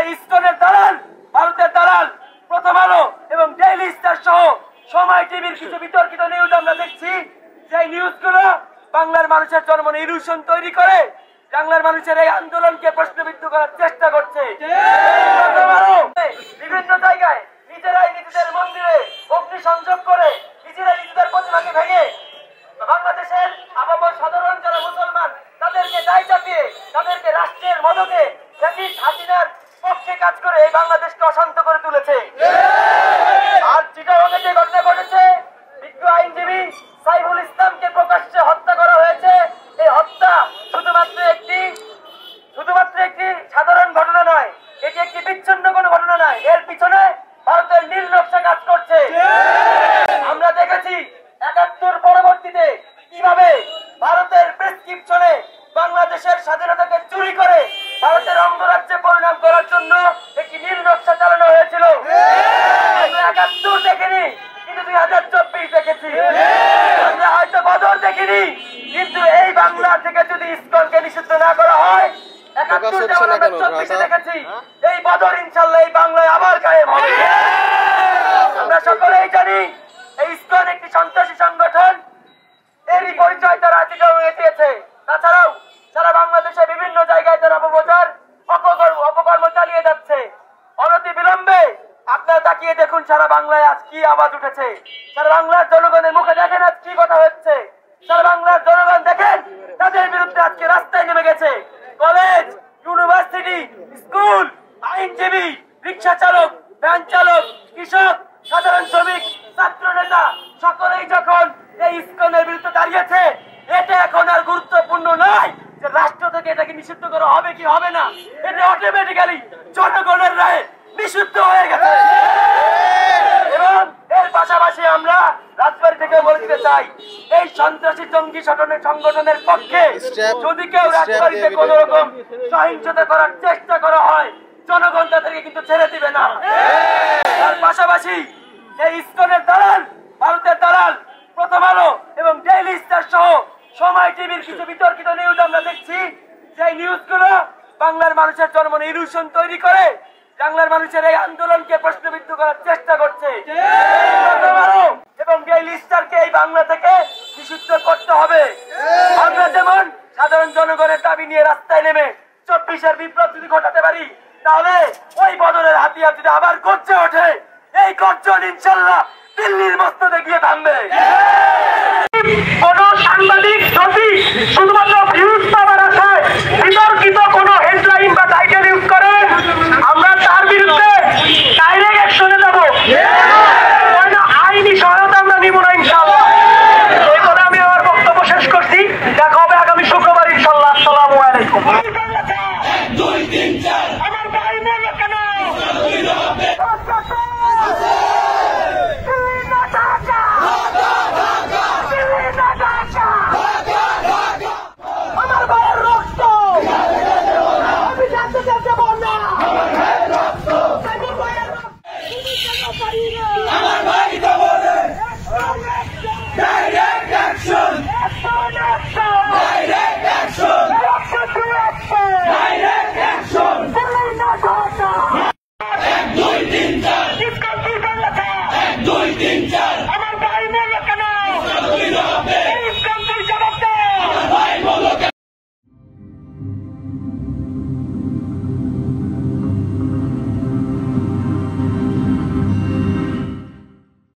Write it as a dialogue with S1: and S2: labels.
S1: এই ইসকনের দালাল, ভারতের দালাল প্রথম আলো এবং ডেইলি স্টার সহ সময় টিভির কিছু বিতর্কিত নিউজ আমরা দেখছি। সেই নিউজগুলো বাংলার মানুষের জন্মনে ইলুশন তৈরি করে বাংলার মানুষের এই আন্দোলনকে প্রশ্নবিদ্ধ করার চেষ্টা করছে। বিভিন্ন জায়গায় নিজেরাই নিজেদের মন্দিরে অগ্নি সংযোগ করে নিজেরাই নিজেদের প্রতিমাকে ভেঙে বাংলাদেশের আপামর সাধারণ যারা মুসলমান তাদেরকে দায় চাপিয়ে তাদেরকে রাষ্ট্রের মদতে হাসিনার পক্ষে কাজ করে এই বাংলাদেশকে অশান্ত করে তুলেছে। আর চিটাগংয়ে যে ঘটনা ঘটেছে, বিজ্ঞ আইনজীবী সাইফুল ইসলামকে প্রকাশ্যে হত্যা করা হয়েছে। এই হত্যা শুধুমাত্র একটি সাধারণ ঘটনা নয়, এটি একটি বিচ্ছিন্ন কোনো ঘটনা নয়, এর পিছনে ভারতের নীল নকশা কাজ করছে। আমরা দেখেছি ৭১ পরবর্তীতে কিভাবে ভারতের প্রেসক্রিপশনে বাংলাদেশের স্বাধীনতাকে চুরি করে ভারতের অঙ্গরাজ্যে পরিণাম করার জন্য একটি নীল নকশা চালানো হয়েছিল। ৭১ দেখিনি, কিন্তু ২০২৪ দেখেছি। আমরা হয়তো বদর দেখিনি, কিন্তু এই বাংলা থেকে যদি ইসকনকে নিষিদ্ধ না করা হয়, ৭১ যেমন আমরা ২৪ দেখেছি, এই বদর ইনশাল্লাহ এই বাংলায় আবার কায়েম হবে। আমরা সকলেই জানি এই ইসকন একটি সন্ত্রাসী সংগঠন, এরই পরিচয় তারা চিটাগংয়ে দিয়েছে। তাছাড়াও সারা বাংলাদেশে বিভিন্ন জায়গায় তারা অপপ্রচার অপকর্ম চালিয়ে যাচ্ছে। অনতি বিলম্বে আপনারা তাকিয়ে দেখুন সারা বাংলায় আজ কি আওয়াজ উঠেছে। সারা বাংলার জনগণের মুখে দেখেন আজ কি কথা হচ্ছে। সারা বাংলার জনগণ দেখেন তাদের বিরুদ্ধে আজকে রাস্তায় নেমে গেছে। কলেজ, ইউনিভার্সিটি, স্কুল, আইনজীবী, রিক্সা চালক, ভ্যান চালক, কৃষক, সাধারণ শ্রমিক, ছাত্র নেতা সকলেই যখন এই ইসকনের বিরুদ্ধে দাঁড়িয়েছে, এটা এখন আর গুরুত্বপূর্ণ নয় যে রাষ্ট্র থেকে এটাকে নিষিদ্ধ করা হবে কি হবে না, এটা অটোমেটিক্যালি জনগণের রায়ে নিষিদ্ধ হয়ে গেছে। এবং এর পাশাপাশি আমরা রাজবাড়ী থেকে বলে দিতে চাই, এই সন্ত্রাসী জঙ্গি সংগঠনের পক্ষে যদি কেউ রাজবাড়ীতে কোন রকম সহিংসতা করার চেষ্টা করা হয়, জনগণ তাদেরকে কিন্তু ছেড়ে দিবে না। তার পাশাপাশি এই ইসকনের দালাল, ভারতের দালাল প্রথম আলো এবং ডেইলি স্টার সহ সময় টিভির কিছু বিতর্কিত নিউজ আমরা দেখছি। সেই নিউজগুলো বাংলার মানুষের জন্মনে ইলুশন তৈরি করে বাংলার মানুষের এই আন্দোলনকে প্রশ্নবিদ্ধ করার চেষ্টা করছে। এবং ডেইলি স্টারকে এই বাংলা থেকে নিষিদ্ধ করতে হবে। আমরা যেমন সাধারণ জনগণের দাবি নিয়ে রাস্তায় নেমে ২৪-এর বিপ্লব যদি ঘটাতে পারি, তাহলে ওই বদলের হাতিয়ার যদি আবার গর্জে ওঠে, এই গর্জন ইনশাল্লাহ দিল্লির মস্তদে গিয়ে থামবে। কোন সাংবাদিক যদি শুধুমাত্র ভিউজ পাওয়ার আশায় বিতর্কিত কোন হেডলাইন বা টাইটেল ইউজ করে, আমরা তার বিরুদ্ধে ডাইরেক্ট অ্যাকশনে যাব। আইনি সহায়তা আমরা নিব না ইনশাআল্লাহ। এই কথা আমি আমার বক্তব্য শেষ করছি। দেখা হবে আগামী শুক্রবার ইনশাআল্লাহ। আসসালামু আলাইকুম।